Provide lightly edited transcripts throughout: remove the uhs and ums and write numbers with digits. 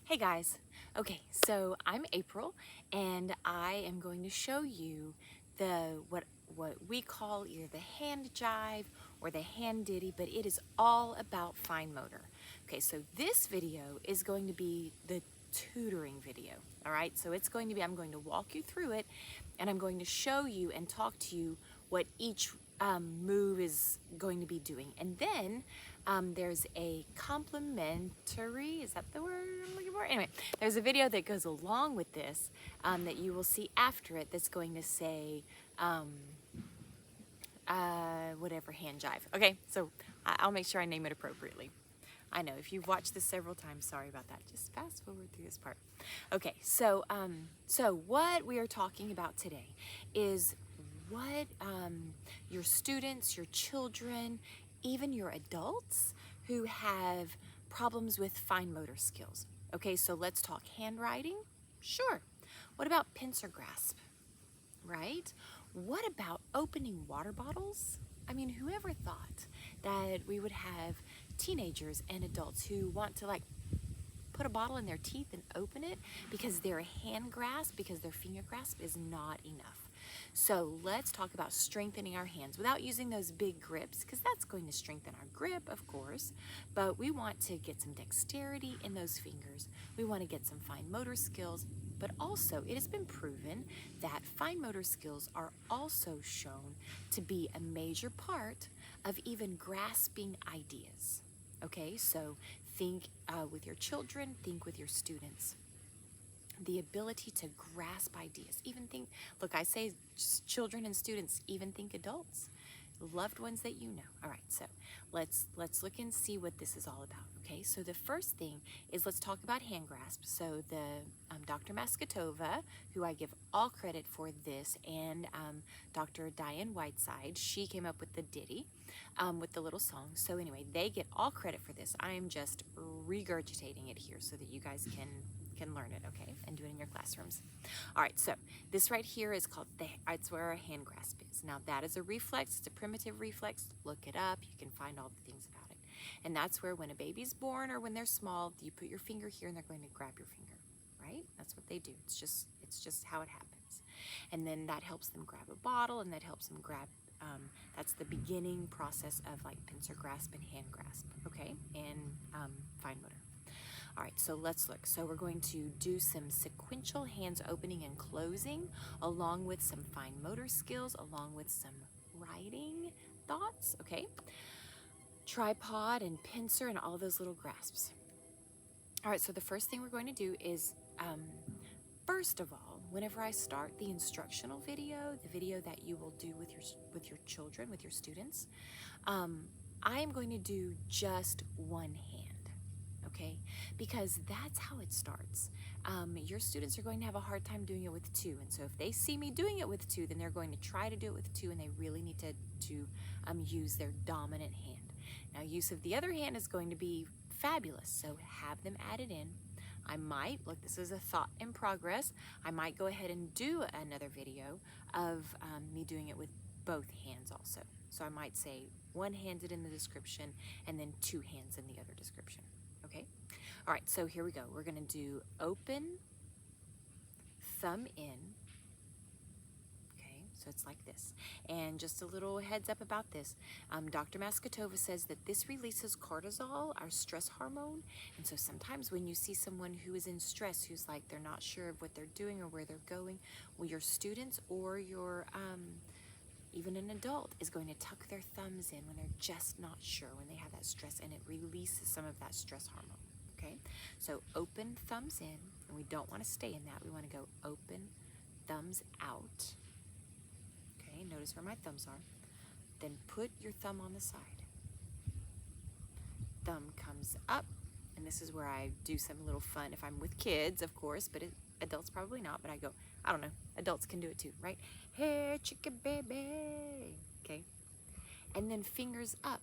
Hey guys, okay, so I'm April and I am going to show you what we call either the hand jive or the hand ditty, but it is all about fine motor. Okay, so this video is going to be the tutoring video, all right? So I'm going to walk you through it and I'm going to show you and talk to you what each move is going to be doing. And then there's a complimentary, is that the word I'm looking for? Anyway, there's a video that goes along with this that you will see after it that's going to say whatever, hand jive. Okay, so I'll make sure I name it appropriately. I know, if you've watched this several times, sorry about that. Just fast forward through this part. Okay, so what we are talking about today is what your students, your children, even your adults who have problems with fine motor skills. Okay, so let's talk handwriting. Sure. What about pincer grasp? Right? What about opening water bottles? I mean, whoever thought that we would have teenagers and adults who want to put a bottle in their teeth and open it because their hand grasp, because their finger grasp is not enough. So let's talk about strengthening our hands without using those big grips, because that's going to strengthen our grip, of course, but we want to get some dexterity in those fingers. We want to get some fine motor skills, but also it has been proven that fine motor skills are also shown to be a major part of even grasping ideas. Okay, so think with your children, think with your students. The ability to grasp ideas, even think, look, I say children and students, even think adults, loved ones that you know. All right, so let's look and see what this is all about. Okay, so the first thing is let's talk about hand grasp. So the Dr. Maskatova, who I give all credit for this, and Dr. Diane Whiteside, she came up with the ditty with the little song. So anyway, they get all credit for this. I am just regurgitating it here so that you guys can learn it, okay, and do it in your classrooms. All right, so this right here is called, it's where a hand grasp is. Now that is a reflex, it's a primitive reflex. Look it up, you can find all the things about it. And that's where when a baby's born or when they're small, you put your finger here and they're going to grab your finger, right? That's what they do. It's just how it happens. And then that helps them grab a bottle, and that helps them grab, that's the beginning process of like pincer grasp and hand grasp, okay, and fine motor. All right, so let's look. So we're going to do some sequential hands opening and closing, along with some fine motor skills, along with some writing thoughts, okay? Tripod and pincer and all those little grasps. All right, so the first thing we're going to do is, first of all, whenever I start the instructional video, the video that you will do with your children, with your students, I am going to do just one hand. Okay, because that's how it starts. Your students are going to have a hard time doing it with two, and so if they see me doing it with two, then they're going to try to do it with two, and they really need to use their dominant hand. Now, use of the other hand is going to be fabulous, so have them added in. I might, look, this is a thought in progress, I might go ahead and do another video of me doing it with both hands also. So I might say one-handed in the description and then two hands in the other description. Okay, all right, so here we go. We're gonna do open, thumb in, okay, so it's like this. And just a little heads up about this, Dr. Maskatova says that this releases cortisol, our stress hormone, and so sometimes when you see someone who is in stress, who's like they're not sure of what they're doing or where they're going, well, your students or your even an adult is going to tuck their thumbs in when they're just not sure, when they have that stress, and it releases some of that stress hormone, okay? So open, thumbs in, and we don't want to stay in that. We want to go open, thumbs out, okay? Notice where my thumbs are. Then put your thumb on the side. Thumb comes up, and this is where I do some little fun, if I'm with kids, of course, but adults probably not, but I go, I don't know, adults can do it too, right? Hey, chicken baby, okay? And then fingers up.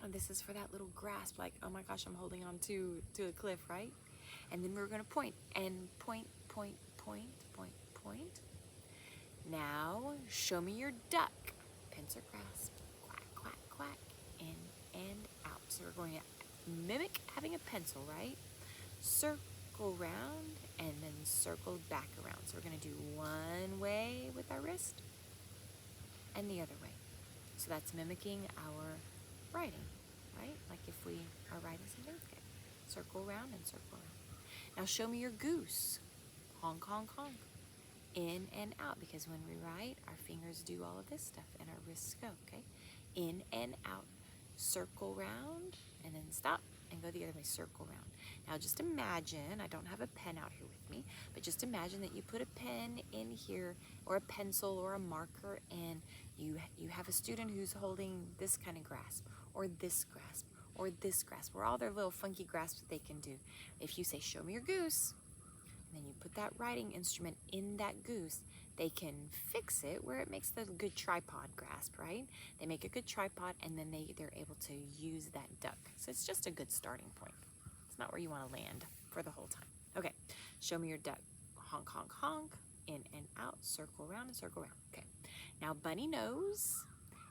And this is for that little grasp, like, oh my gosh, I'm holding on to a cliff, right? And then we're gonna point, and point, point, point, point, point. Now, show me your duck. Pincer grasp, quack, quack, quack, in and out. So we're going to mimic having a pencil, right? circle round, and then circle back around. So we're going to do one way with our wrist and the other way. So that's mimicking our writing, right? Like if we are writing something, okay. Circle round and circle around. Now show me your goose. Honk, honk, honk. In and out, because when we write, our fingers do all of this stuff and our wrists go, okay? In and out. Circle round and then stop and go the other way, circle round. Now just imagine, I don't have a pen out here with me, but just imagine that you put a pen in here or a pencil or a marker, and you have a student who's holding this kind of grasp or this grasp or this grasp, or all their little funky grasps that they can do. If you say, show me your goose, and then you put that writing instrument in that goose, they can fix it where it makes the good tripod grasp, right? They make a good tripod, and then they're able to use that duck. So it's just a good starting point. It's not where you want to land for the whole time. Okay, show me your duck. Honk, honk, honk, in and out, circle around and circle around. Okay, now bunny nose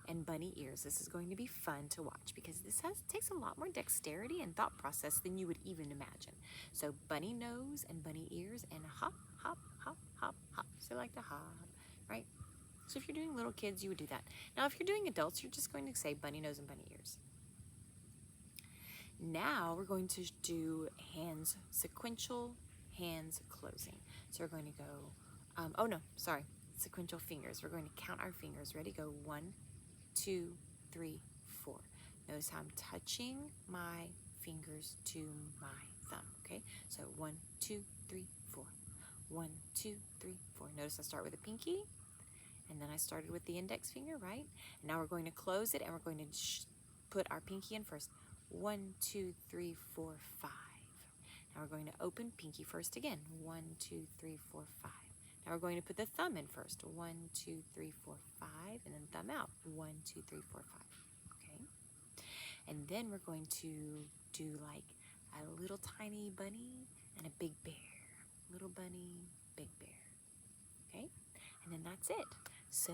and bunny ears. This is going to be fun to watch because this takes a lot more dexterity and thought process than you would even imagine. So bunny nose and bunny ears, and hop, hop, hop, hop, hop. So like the hop, right? So if you're doing little kids, you would do that. Now if you're doing adults, you're just going to say bunny nose and bunny ears. Now we're going to do hands sequential, hands closing. So we're going to go, sequential fingers. We're going to count our fingers. Ready? Go 1, 2, 3, 4. Notice how I'm touching my fingers to my thumb, okay? So 1, 2, 3, 4. 1, 2, 3, 4. Notice I start with a pinky, and then I started with the index finger, right? And now we're going to close it, and we're going to put our pinky in first. 1, 2, 3, 4, 5. Now we're going to open pinky first again. 1, 2, 3, 4, 5. Now we're going to put the thumb in first. 1, 2, 3, 4, 5, and then thumb out. 1, 2, 3, 4, 5. Okay. And then we're going to do like a little tiny bunny and a big bear. Little bunny, big bear. Okay. And then that's it. So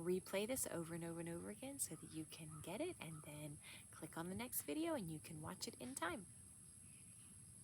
replay this over and over and over again so that you can get it, and then click on the next video and you can watch it in time.